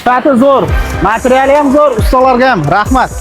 Sifati zo'r, materiali ham zo'r, ustalarga ham rahmat.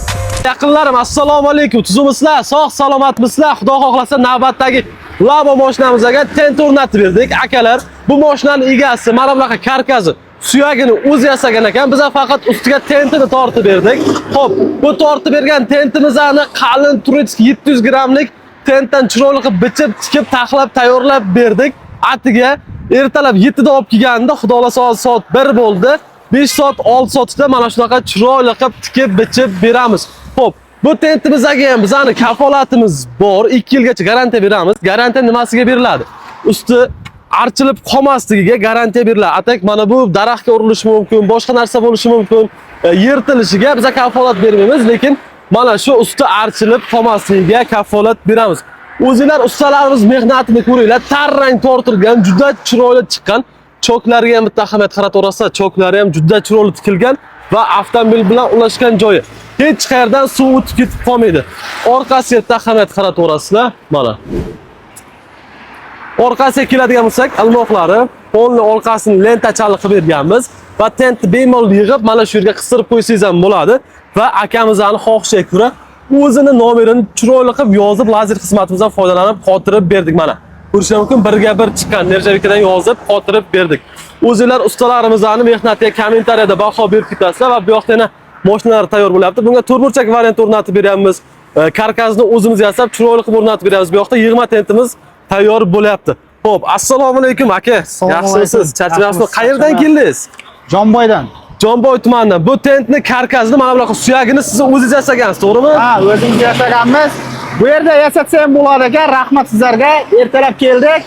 Yaqinlarim, assalomu alaykum. Tuzumsizlar, sog' salomatmisizlar? Xudo xohlasa navbatdagi Labo mashinamizga tent o'rnatib berdik. Akalar, bu mashinaning egasi mana bunaqa karkasi suyagini o'zi yasagan ekan. Biz faqat ustiga tentini tortib berdik. Xo'p, bu tortib bergan tentimizni qalin Turetskiy 700 grammlik tentdan chiroyli qilib bichib, tikib, taxlab, tayyorlab berdik. Atiga ertalab 7 da olib kelganda, xudo xolasa soat 1 bo'ldi. 5 soat 6 soatda mana shunaqa chiroyli qilib tikib, bichib beramiz. Xo'p, bu tentimizga ham bizning kafolatimiz bor. 2 yilgacha garantiya beramiz. Garantiya nimasiga beriladi? Usti archilib qolmasligiga garantiya beriladi. Atak mana bu daraxtga urilishi mumkin, boshqa narsa bo'lishi mumkin. Yirtilishiga biz kafolat bermaymiz, lekin mana shu usti archilib qolmasligiga kafolat beramiz. O'zinglar ustalarimiz mehnatini ko'ringlar. Tarrang tortilgan, juda chiroyli chiqqan. Choklariga ham bitta ahamiyat qarataverasizlar. Choklari ham juda chiroyli tikilgan va avtomobil bilan ulashgan joyi. Hech qayerdan suv o'tib ketib qolmaydi. Orqasiga bitta ahamiyat qarataverasizlar. Mana. Orqasiga keladigan bo'lsak, almoqlari polni orqasini lentachali qilib berganmiz va tentni bemalol yig'ib mana shu yerga qistirib qo'ysangiz ham bo'ladi va akamizning xohishiga ko'ra o'zini nomerini chiroyli qilib yozib, lazer xizmatimizdan foydalanib qotirib berdik mana. Ko'rishingiz mumkin, birga bir chiqqan nerjavikadan yozib qotirib berdik. O'zinglar ustalarimizning mehnatiga kommentariyada baho berib ketasizlar va bu yoqda yana mashinalar tayyor bo'lyapti. Bunga turburchak variant o'rnatib beramiz. Karkasni o'zimiz yasab, chiroyli qilib o'rnatib beramiz. Bu yoqda yig'ma tentimiz tayyor bo'lyapti. Xo'p, assalomu alaykum aka. Yaxshimisiz? Charchamayapsizmi? Qayerdan keldingiz? Jonboydan. Jonboy tumanidan. Bu tentni karkasini mana bunaqa suyagini siz o'zingiz yasagansiz, to'g'rimi? Ha, o'zimiz yasaganmiz. Bu yerda yasatsa ham bo'ladi ekan. Rahmat sizlarga. Ertalab keldik.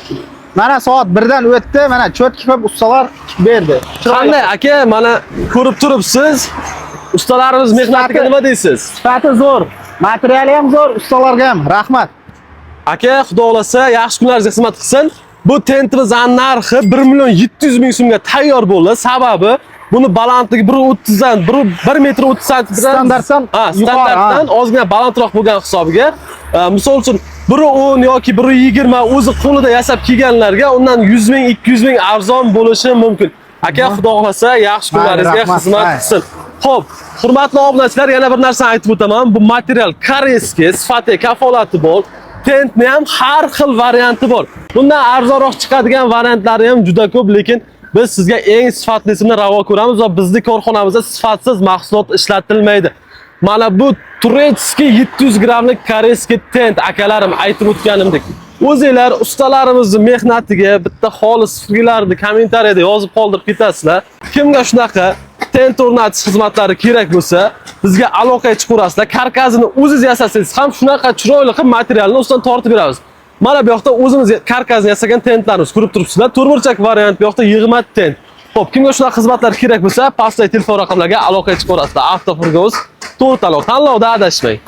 Mana soat 1 dan o'tdi. Mana cho'tki qilib ustalar berdi. Qanday aka, mana ko'rib turibsiz. Ustalarimiz mehnatiga nima deysiz? Sifati zo'r, materiali ham zo'r, ustalarga ham rahmat. Aka, xudo xolasa yaxshi kunlaringizga xizmat qilsin. Bu tentimizning narxi 1.700.000 so'mga tayyor bo'ldi. Sababi buni balandligi 1.30 dan 1 metr 30 santimetrdan standartdan ozgina balandroq bo'lgan hisobiga, misol uchun 1.10 yoki 1.20 o'zi qo'lida yasab kelganlarga undan 100.000, 200.000 arzon bo'lishi mumkin. Aka, xudo xolasa yaxshi kunlaringizga xizmat qilsin. Xo'p, hurmatli obunachilar, yana bir narsani aytib o'taman. Bu material koreyskiy, sifati, kafolati bor. Tentni ham har xil varianti bor. Bundan arzonroq chiqadigan variantlari ham juda ko'p, lekin biz sizga eng sifatlisini ravo ko'ramiz va bizning korxonamizda sifatsiz mahsulot ishlatilmaydi. Mana bu Turetskiy 700 grammlik koreyskiy tent akalarim aytib o'tganimdek. O'zinglar ustalarimizning mehnatiga bitta xolis fikrlarni kommentariyada yozib qoldirib ketasizlar. Kimga shunaqa tent o'rnatish xizmatlari kerak bo'lsa, bizga aloqaga chiqaverasizlar. Karkasini o'zingiz yasasangiz ham shunaqa chiroyli qilib materialni ustidan tortib beramiz. Mana bu yoqda o'zimiz karkasini yasagan tentlarimiz ko'rib turibsizlar. Turburchak variant bu yoqda yig'ma tent. Xo'p, kimga shunaqa xizmatlar kerak bo'lsa, pastdagi telefon raqamlariga aloqaga chiqaverasizlar. Avtofurgoz to'rt tanlovda adashmang.